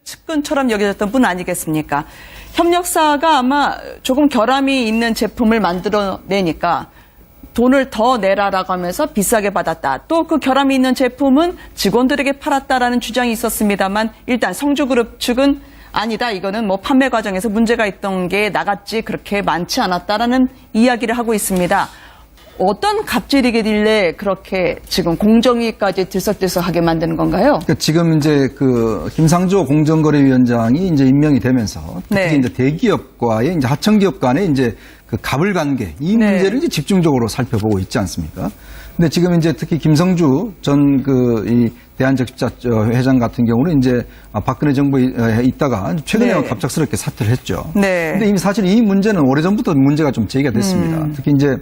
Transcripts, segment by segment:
측근처럼 여겨졌던 분 아니겠습니까? 협력사가 아마 조금 결함이 있는 제품을 만들어내니까 돈을 더 내라라고 하면서 비싸게 받았다. 또 그 결함이 있는 제품은 직원들에게 팔았다라는 주장이 있었습니다만 일단 성주그룹 측은 아니다. 이거는 뭐 판매 과정에서 문제가 있던 게 나갔지 그렇게 많지 않았다라는 이야기를 하고 있습니다. 어떤 갑질이길래 그렇게 지금 공정위까지 들썩들썩하게 만드는 건가요? 그러니까 지금 이제 김상조 공정거래위원장이 이제 임명이 되면서 특히 네. 이제 대기업과의 이제 하청기업 간의 이제 그 갑을 관계 이 네. 문제를 이제 집중적으로 살펴보고 있지 않습니까? 근데 지금 이제 특히 김성주 전 이 대한적십자 회장 같은 경우는 이제 박근혜 정부에 있다가 최근에 네. 갑작스럽게 사퇴를 했죠. 네. 근데 이미 사실 이 문제는 오래전부터 문제가 좀 제기가 됐습니다. 특히 이제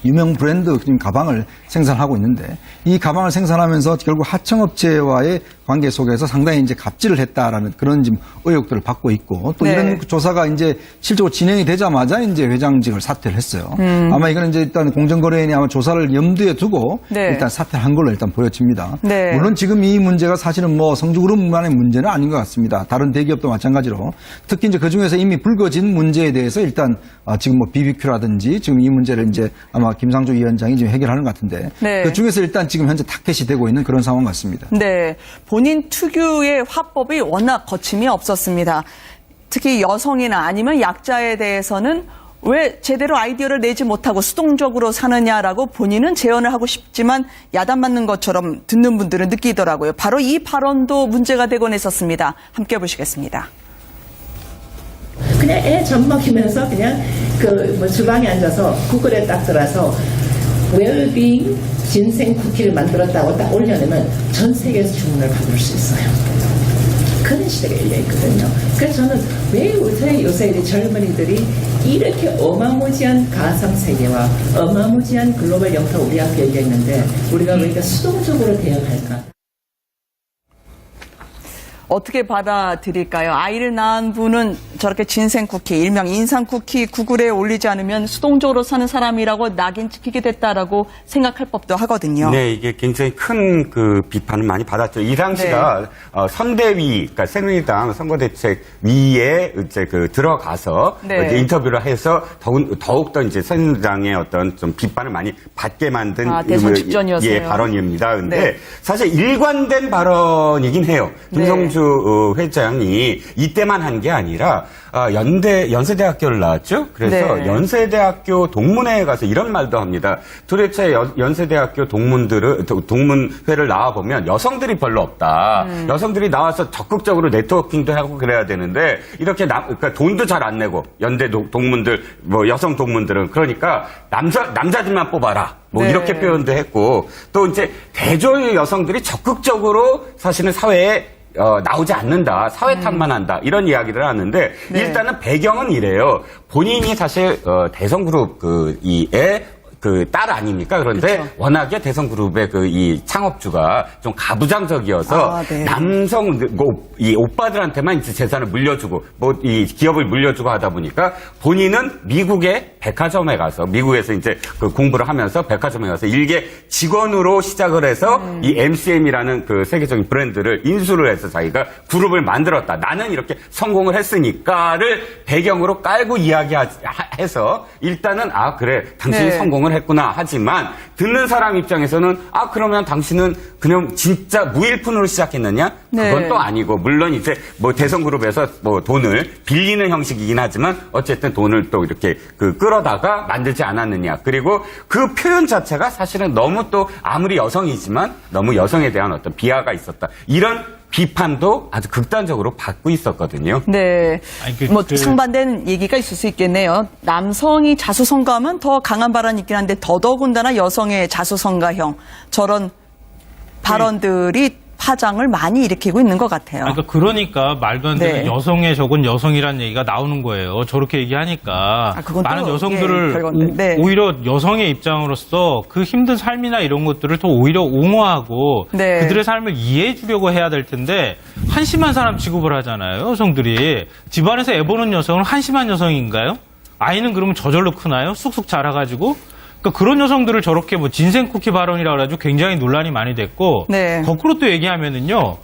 유명 브랜드 가방을 생산하고 있는데 이 가방을 생산하면서 결국 하청업체와의 관계 속에서 상당히 이제 갑질을 했다라는 그런 지금 의혹들을 받고 있고 또 네. 이런 조사가 이제 실제로 진행이 되자마자 이제 회장직을 사퇴를 했어요. 아마 이거는 이제 일단 공정거래위원회 아마 조사를 염두에 두고 네. 일단 사퇴를 한 걸로 일단 보여집니다. 네. 물론 지금 이 문제가 사실은 뭐 성주그룹만의 문제는 아닌 것 같습니다. 다른 대기업도 마찬가지로 특히 이제 그 중에서 이미 불거진 문제에 대해서 일단 지금 뭐 BBQ라든지 지금 이 문제를 이제 아마 김상조 위원장이 지금 해결하는 것 같은데 네. 그 중에서 일단 지금 현재 타켓이 되고 있는 그런 상황 같습니다. 네. 본인 특유의 화법이 워낙 거침이 없었습니다. 특히 여성이나 아니면 약자에 대해서는 왜 제대로 아이디어를 내지 못하고 수동적으로 사느냐라고 본인은 제언을 하고 싶지만 야단맞는 것처럼 듣는 분들은 느끼더라고요. 바로 이 발언도 문제가 되곤 했었습니다. 함께 보시겠습니다. 그냥 애 젖 먹이면서 그냥 주방에 앉아서 구글에 딱 들어서 웰빙 진생 쿠키를 만들었다고 딱 올려내면 전 세계에서 주문을 받을 수 있어요. 그런 시대가 열려 있거든요. 그래서 저는 왜 요새 이 젊은이들이 이렇게 어마무지한 가상 세계와 어마무지한 글로벌 영토가 우리 앞에 열려 있는데 우리가 왜 이렇게 수동적으로 대응할까? 어떻게 받아들일까요? 아이를 낳은 분은 저렇게 진생 쿠키, 일명 인상 쿠키 구글에 올리지 않으면 수동적으로 사는 사람이라고 낙인 찍히게 됐다라고 생각할 법도 하거든요. 네, 이게 굉장히 큰 비판을 많이 받았죠. 이 당시가 네. 선대위, 그러니까 새누리당 선거대책위에 이제 들어가서 네. 이제 인터뷰를 해서 더욱더 이제 새누리당의 어떤 좀 비판을 많이 받게 만든 대선 직전이었어요. 예, 발언입니다. 근데 네. 사실 일관된 발언이긴 해요. 김성주 회장이 이때만 한 게 아니라 연세대학교를 나왔죠. 그래서 네. 연세대학교 동문회에 가서 이런 말도 합니다. 도대체 연세대학교 동문회를 나와보면 여성들이 별로 없다. 여성들이 나와서 적극적으로 네트워킹도 하고 그래야 되는데 이렇게 그러니까 돈도 잘 안 내고 연대 동문들 뭐 여성 동문들은 그러니까 남자들만 뽑아라. 뭐 네. 이렇게 표현도 했고 또 이제 대조의 여성들이 적극적으로 사실은 사회에 나오지 않는다. 사회 탓만 한다. 이런 이야기를 하는데 네. 일단은 배경은 이래요. 본인이 사실 대성그룹 딸 아닙니까? 그런데 그렇죠. 워낙에 대성그룹의 이 창업주가 좀 가부장적이어서 네. 남성 이 오빠들한테만 이제 재산을 물려주고 이 기업을 물려주고 하다 보니까 본인은 미국의 백화점에 가서 미국에서 이제 공부를 하면서 백화점에 가서 일개 직원으로 시작을 해서 이 MCM이라는 세계적인 브랜드를 인수를 해서 자기가 그룹을 만들었다. 나는 이렇게 성공을 했으니까를 배경으로 깔고 이야기해서 일단은 그래 당신이 네. 성공을 했구나 하지만 듣는 사람 입장에서는 그러면 당신은 그냥 진짜 무일푼으로 시작했느냐? 네. 그건 또 아니고 물론 이제 돈그룹에서 돈을 빌리는 형식이긴 하지만 어쨌든 돈을 또 이렇게 끌어다가 만들지 않았느냐. 그리고 그 표현 자체가 사실은 너무 또 아무리 여성이지만 너무 여성에 대한 어떤 비하가 있었다. 이런 비판도 아주 극단적으로 받고 있었거든요. 네. 상반된 얘기가 있을 수 있겠네요. 남성이 자수성가하면 더 강한 발언이 있긴 한데 더더군다나 여성의 자수성가형 저런 발언들이 파장을 많이 일으키고 있는 것 같아요. 그러니까 말도 안 되는 네. 여성의 적은 여성이라는 얘기가 나오는 거예요. 저렇게 얘기하니까 그건 또, 많은 여성들을 네. 오히려 여성의 입장으로서 그 힘든 삶이나 이런 것들을 더 오히려 옹호하고 네. 그들의 삶을 이해해 주려고 해야 될 텐데 한심한 사람 취급을 하잖아요. 여성들이. 집안에서 애 보는 여성은 한심한 여성인가요? 아이는 그러면 저절로 크나요? 쑥쑥 자라가지고? 그러니까 그런 여성들을 저렇게 진생 쿠키 발언이라 그래가지고 굉장히 논란이 많이 됐고 네. 거꾸로 또 얘기하면은요.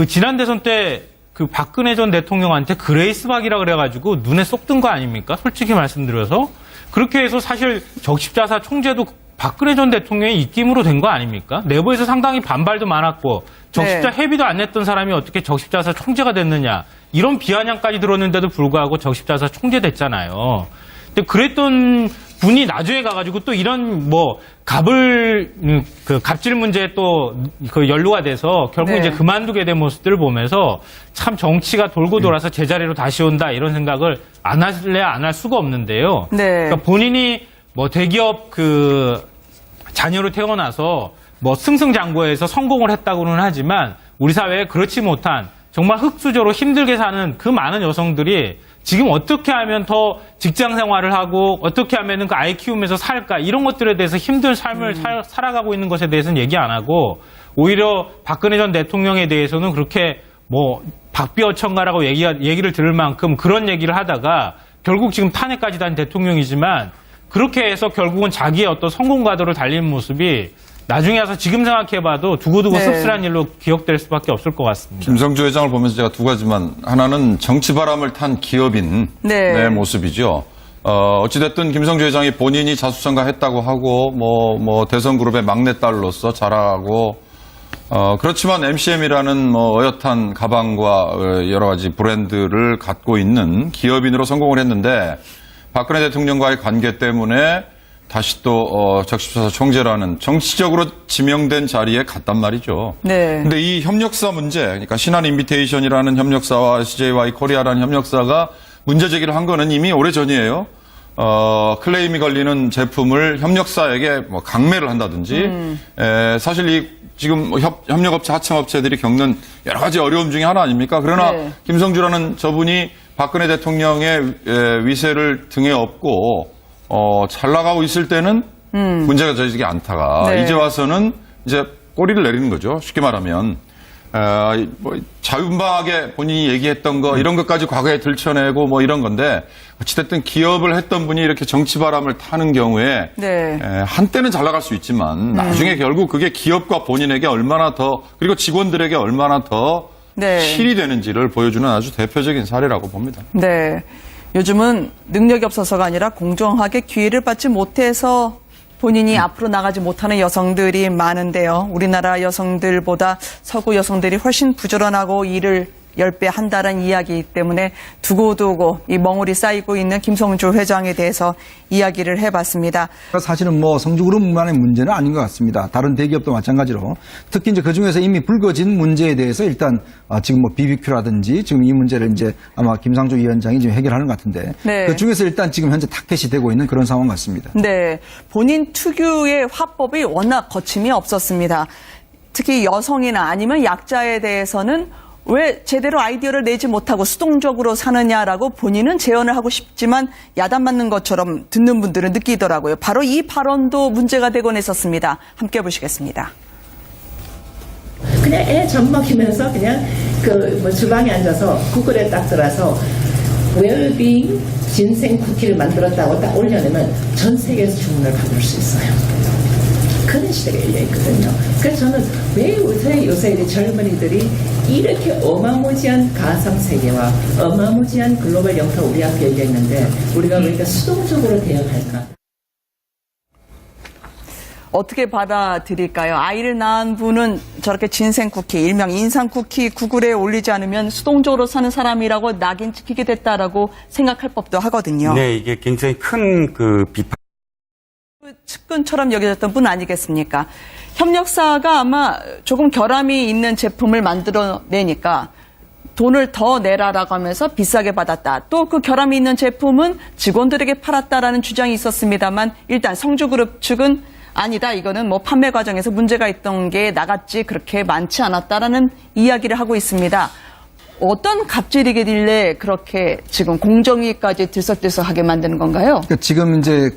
지난 대선 때 그 박근혜 전 대통령한테 그레이스박이라 그래가지고 눈에 쏙 든 거 아닙니까? 솔직히 말씀드려서. 그렇게 해서 사실 적십자사 총재도 박근혜 전 대통령의 입김으로 된 거 아닙니까? 내부에서 상당히 반발도 많았고 적십자 네. 회비도 안 냈던 사람이 어떻게 적십자사 총재가 됐느냐. 이런 비아냥까지 들었는데도 불구하고 적십자사 총재 됐잖아요. 근데 그랬던 분이 나중에 가가지고 또 이런 갑질 문제에 또 그 연루가 돼서 결국 네. 이제 그만두게 된 모습들을 보면서 참 정치가 돌고 돌아서 제자리로 다시 온다 이런 생각을 안 할래야 안 할 수가 없는데요. 네. 그러니까 본인이 대기업 그 자녀로 태어나서 승승장구해서 성공을 했다고는 하지만 우리 사회에 그렇지 못한 정말 흙수저로 힘들게 사는 그 많은 여성들이 지금 어떻게 하면 더 직장 생활을 하고 어떻게 하면 그 아이 키우면서 살까 이런 것들에 대해서 힘든 삶을 살아가고 있는 것에 대해서는 얘기 안 하고 오히려 박근혜 전 대통령에 대해서는 그렇게 박비어천가라고 얘기를 들을 만큼 그런 얘기를 하다가 결국 지금 탄핵까지 단 대통령이지만 그렇게 해서 결국은 자기의 어떤 성공 가도를 달리는 모습이 나중에 와서 지금 생각해봐도 두고두고 네. 씁쓸한 일로 기억될 수밖에 없을 것 같습니다. 김성주 회장을 보면서 제가 두 가지만 하나는 정치 바람을 탄 기업인 네. 내 모습이죠. 어찌됐든 김성주 회장이 본인이 자수성가했다고 하고 대선 그룹의 막내딸로서 자라고 그렇지만 MCM이라는 어엿한 가방과 여러 가지 브랜드를 갖고 있는 기업인으로 성공을 했는데 박근혜 대통령과의 관계 때문에 다시 또 적십자사 총재라는 정치적으로 지명된 자리에 갔단 말이죠. 네. 근데 이 협력사 문제, 그러니까 신한 인비테이션이라는 협력사와 SJY 코리아라는 협력사가 문제 제기를 한 거는 이미 오래전이에요. 클레임이 걸리는 제품을 협력사에게 강매를 한다든지, 사실 지금 협력업체, 하청업체들이 겪는 여러 가지 어려움 중에 하나 아닙니까? 그러나 네. 김성주라는 저분이 박근혜 대통령의 위세를 등에 업고 잘 나가고 있을 때는 문제가 되지 않다가 네. 이제 와서는 이제 꼬리를 내리는 거죠. 쉽게 말하면 자유분방하게 본인이 얘기했던 거 이런 것까지 과거에 들춰내고 이런 건데 어찌됐든 기업을 했던 분이 이렇게 정치 바람을 타는 경우에 네. 한때는 잘 나갈 수 있지만 나중에 결국 그게 기업과 본인에게 얼마나 더 그리고 직원들에게 얼마나 더 네. 실이 되는지를 보여주는 아주 대표적인 사례라고 봅니다. 네. 요즘은 능력이 없어서가 아니라 공정하게 기회를 받지 못해서 본인이 앞으로 나가지 못하는 여성들이 많은데요. 우리나라 여성들보다 서구 여성들이 훨씬 부지런하고 일을 10배 한다는 이야기 때문에 두고두고 이 멍울이 쌓이고 있는 김성주 회장에 대해서 이야기를 해봤습니다. 사실은 성주그룹만의 문제는 아닌 것 같습니다. 다른 대기업도 마찬가지로 특히 이제 그 중에서 이미 불거진 문제에 대해서 일단 지금 BBQ라든지 지금 이 문제를 이제 아마 김상조 위원장이 지금 해결하는 것 같은데 네. 그 중에서 일단 지금 현재 타켓이 되고 있는 그런 상황 같습니다. 네. 본인 특유의 화법이 워낙 거침이 없었습니다. 특히 여성이나 아니면 약자에 대해서는 왜 제대로 아이디어를 내지 못하고 수동적으로 사느냐라고 본인은 제언을 하고 싶지만 야단맞는 것처럼 듣는 분들은 느끼더라고요. 바로 이 발언도 문제가 되곤 했었습니다. 함께 보시겠습니다. 그냥 애 젖 먹이면서 그냥 주방에 앉아서 구글에 딱 들어서 웰빙 진생 쿠키를 만들었다고 딱 올려내면 전 세계에서 주문을 받을 수 있어요. 그런 시대가 열려있거든요. 그래서 저는 왜 요새 이 젊은이들이 이렇게 어마무지한 가상세계와 어마무지한 글로벌 영토가 우리 앞에 열려있는데 우리가 왜 이렇게 수동적으로 대응할까? 어떻게 받아들일까요? 아이를 낳은 분은 저렇게 진생 쿠키, 일명 인상 쿠키 구글에 올리지 않으면 수동적으로 사는 사람이라고 낙인 찍히게 됐다라고 생각할 법도 하거든요. 네, 이게 굉장히 큰 비판. 측근처럼 여겨졌던 분 아니겠습니까? 협력사가 아마 조금 결함이 있는 제품을 만들어내니까 돈을 더 내라라고 하면서 비싸게 받았다. 또 그 결함이 있는 제품은 직원들에게 팔았다라는 주장이 있었습니다만 일단 성주그룹 측은 아니다. 이거는 판매 과정에서 문제가 있던 게 나갔지 그렇게 많지 않았다라는 이야기를 하고 있습니다. 어떤 갑질이길래 그렇게 지금 공정위까지 들썩들썩하게 만드는 건가요? 그러니까 지금 이제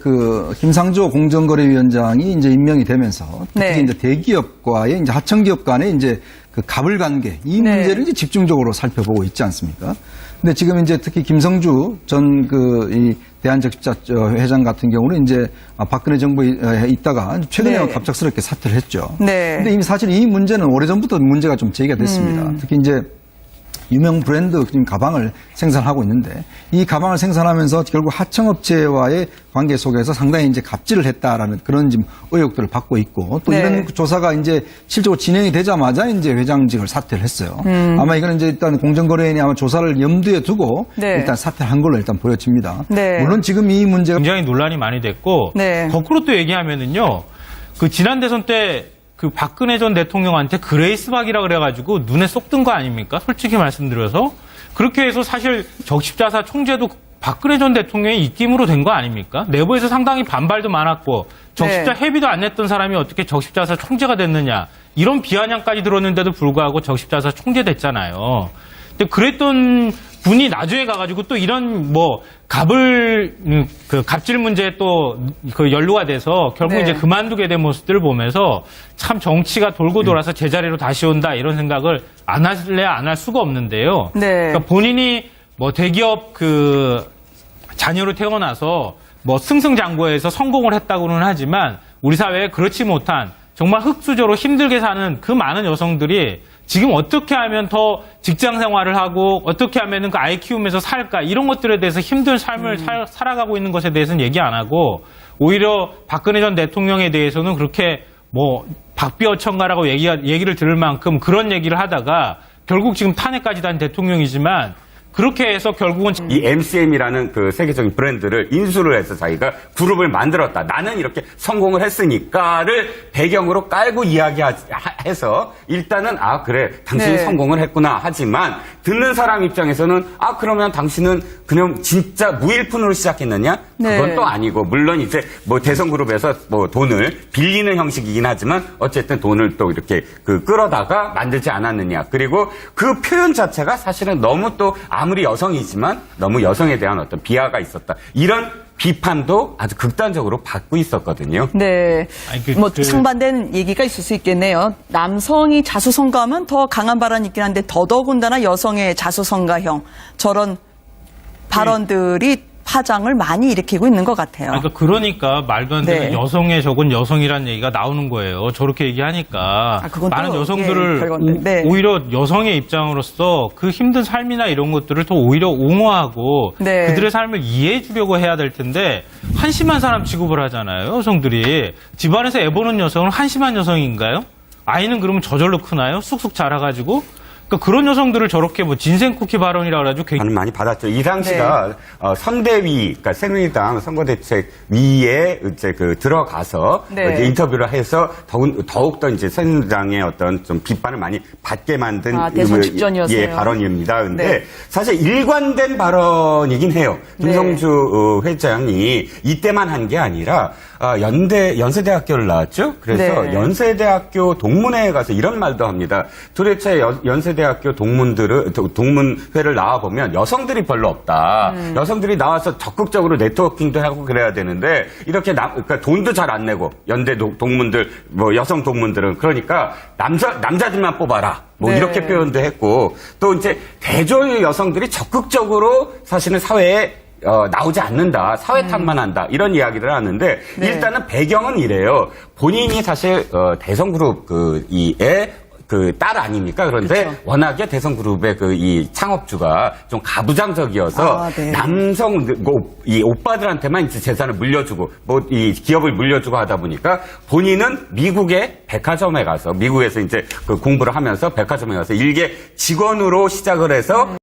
김상조 공정거래위원장이 이제 임명이 되면서 특히 네. 이제 대기업과의 이제 하청기업 간의 이제 갑을 관계 이 네. 문제를 이제 집중적으로 살펴보고 있지 않습니까? 근데 지금 이제 특히 김성주 전 이 대한적십자 회장 같은 경우는 이제 박근혜 정부에 있다가 최근에 네. 갑작스럽게 사퇴를 했죠. 네. 근데 이미 사실 이 문제는 오래전부터 문제가 좀 제기가 됐습니다. 특히 이제 유명 브랜드 지금 가방을 생산하고 있는데 이 가방을 생산하면서 결국 하청업체와의 관계 속에서 상당히 이제 갑질을 했다라는 그런 지금 의혹들을 받고 있고 또 네. 이런 조사가 이제 실제로 진행이 되자마자 이제 회장직을 사퇴를 했어요. 아마 이거는 이제 일단 공정거래위원회 아마 조사를 염두에 두고 네. 일단 사퇴한 걸로 일단 보여집니다. 네. 물론 지금 이 문제가 굉장히 논란이 많이 됐고 네. 거꾸로 또 얘기하면은요. 그 지난 대선 때 그 박근혜 전 대통령한테 그레이스박이라 그래가지고 눈에 쏙 든 거 아닙니까? 솔직히 말씀드려서 그렇게 해서 사실 적십자사 총재도 박근혜 전 대통령의 입김으로 된 거 아닙니까? 내부에서 상당히 반발도 많았고 적십자 네. 회비도 안 냈던 사람이 어떻게 적십자사 총재가 됐느냐 이런 비아냥까지 들었는데도 불구하고 적십자사 총재 됐잖아요. 근데 그랬던 분이 나중에 가가지고 또 이런 뭐 갑질 문제에 또 그 연루가 돼서 결국 네. 이제 그만두게 된 모습들을 보면서 참 정치가 돌고 돌아서 제자리로 다시 온다 이런 생각을 안 할래야 안 할 수가 없는데요. 네. 그러니까 본인이 뭐 대기업 그 자녀로 태어나서 뭐 승승장구해서 성공을 했다고는 하지만 우리 사회에 그렇지 못한 정말 흙수저로 힘들게 사는 그 많은 여성들이 지금 어떻게 하면 더 직장 생활을 하고 어떻게 하면 그 아이 키우면서 살까 이런 것들에 대해서 힘든 삶을 살아가고 있는 것에 대해서는 얘기 안 하고 오히려 박근혜 전 대통령에 대해서는 그렇게 뭐 박비어천가라고 얘기를 들을 만큼 그런 얘기를 하다가 결국 지금 탄핵까지 단 대통령이지만 그렇게 해서 결국은 이 MCM이라는 그 세계적인 브랜드를 인수를 해서 자기가 그룹을 만들었다. 나는 이렇게 성공을 했으니까를 배경으로 깔고 이야기해서 일단은 아 그래 당신이 네. 성공을 했구나 하지만 듣는 사람 입장에서는 아 그러면 당신은 그냥 진짜 무일푼으로 시작했느냐? 네. 그건 또 아니고 물론 이제 뭐 대성그룹에서 뭐 돈을 빌리는 형식이긴 하지만 어쨌든 돈을 또 이렇게 그 끌어다가 만들지 않았느냐. 그리고 그 표현 자체가 사실은 너무 또 아무리 여성이지만 너무 여성에 대한 어떤 비하가 있었다. 이런 비판도 아주 극단적으로 받고 있었거든요. 네. 아니, 뭐 상반된 얘기가 있을 수 있겠네요. 남성이 자수성가하면 더 강한 발언이 있긴 한데 더더군다나 여성의 자수성가형 저런 발언들이 파장을 많이 일으키고 있는 것 같아요. 그러니까 말도 안 되는 네. 여성의 적은 여성이라는 얘기가 나오는 거예요. 저렇게 얘기하니까 그건 또, 많은 여성들을 예, 별건데. 네. 오히려 여성의 입장으로서 그 힘든 삶이나 이런 것들을 더 오히려 옹호하고 네. 그들의 삶을 이해해 주려고 해야 될 텐데 한심한 사람 취급을 하잖아요. 여성들이 집안에서 애 보는 여성은 한심한 여성인가요? 아이는 그러면 저절로 크나요? 쑥쑥 자라가지고 그러니까 그런 여성들을 저렇게 뭐 진생 쿠키 발언이라 그래가지고 저는 많이 받았죠. 이 당시가 선대위, 그러니까 새누리당 선거대책위에 이제 그 들어가서 네. 이제 인터뷰를 해서 더욱더 이제 새누리당의 어떤 좀 비판을 많이 받게 만든 대선 직전이었어요. 예, 발언입니다. 근데 네. 사실 일관된 발언이긴 해요. 김성주 회장이 이때만 한 게 아니라 연세대학교를 나왔죠. 그래서 네. 연세대학교 동문회에 가서 이런 말도 합니다. 도대체 연세대학교 동문회를 나와보면 여성들이 별로 없다. 여성들이 나와서 적극적으로 네트워킹도 하고 그래야 되는데 이렇게 그러니까 돈도 잘 안 내고 연대 동문들 뭐 여성 동문들은 그러니까 남자들만 뽑아라. 뭐 네. 이렇게 표현도 했고 또 이제 대조의 여성들이 적극적으로 사실은 사회에 나오지 않는다. 사회 탓만 한다. 이런 이야기를 하는데 네. 일단은 배경은 이래요. 본인이 사실 대성그룹 그 딸 아닙니까? 그런데 그렇죠. 워낙에 대성그룹의 그 이 창업주가 좀 가부장적이어서 네. 남성 이 오빠들한테만 이제 재산을 물려주고 뭐 이 기업을 물려주고 하다 보니까 본인은 미국의 백화점에 가서 미국에서 이제 그 공부를 하면서 백화점에 가서 일개 직원으로 시작을 해서